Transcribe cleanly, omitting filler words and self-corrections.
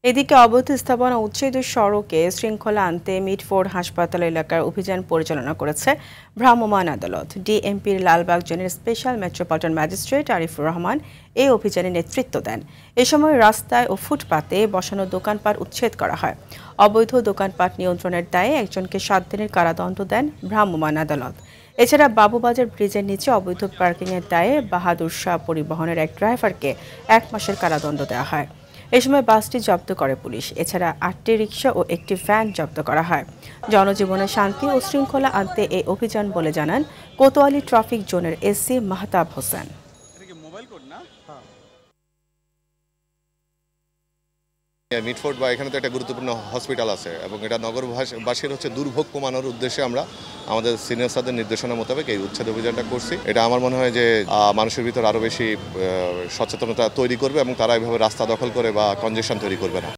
এদিকে অবৈধ স্থাপনা উচ্ছেদ সড়কে শৃঙ্খলা আনতে মিটফোর্ড হাসপাতাল এলাকার অভিযান পরিচালনা করেছে ভ্রাম্যমাণ আদালত। ডিএমপির লালবাগ জোনের special metropolitan magistrate Arifur Rahman এই অভিযানে নেতৃত্ব দেন। এ সময় রাস্তায় ও ফুটপাতে বসানো দোকানপাট উচ্ছেদ করা হয়। অবৈধ দোকানপাট নিয়ন্ত্রণের দায়ে একজনকে 7 দিনের কারাদণ্ড দেন ভ্রাম্যমাণ আদালত। এছাড়া বাবুবাজার ব্রিজের নিচে অবৈধ পার্কিংয়ের দায়ে বাহাদুর শাহ পরিবহনের এক ড্রাইভারকে 1 মাসের কারাদণ্ড দেওয়া হয়। এ সময় বাসটি জব্দ করে পুলিশ। এছাড়া 8টি রিকশা ও একটি ভ্যান জব্দ করা হয়। জনজীবনে শান্তি ও শৃঙ্খলা আনতে এই অভিযান বলে জানান কোতোয়ালি ট্রাফিক জোনের এসসি মাহতাব হোসেন। মিটফোর্ড বা এখানে তো একটা গুরুত্বপূর্ণ হসপিটাল আছে এবং এটা নগরবাসীর দুর্ভোগ কমানোর উদ্দেশ্যে আমরা আমাদের সিনিয়র স্যারদের নির্দেশনা মোতাবেক এই উচ্ছেদ অভিযানটা করছি। এটা আমার মনে হয় যে মানুষের ভিতর আরও বেশি সচেতনতা তৈরি করবে এবং তারা এভাবে রাস্তা দখল করে বা কনজেশন তৈরি করবে না।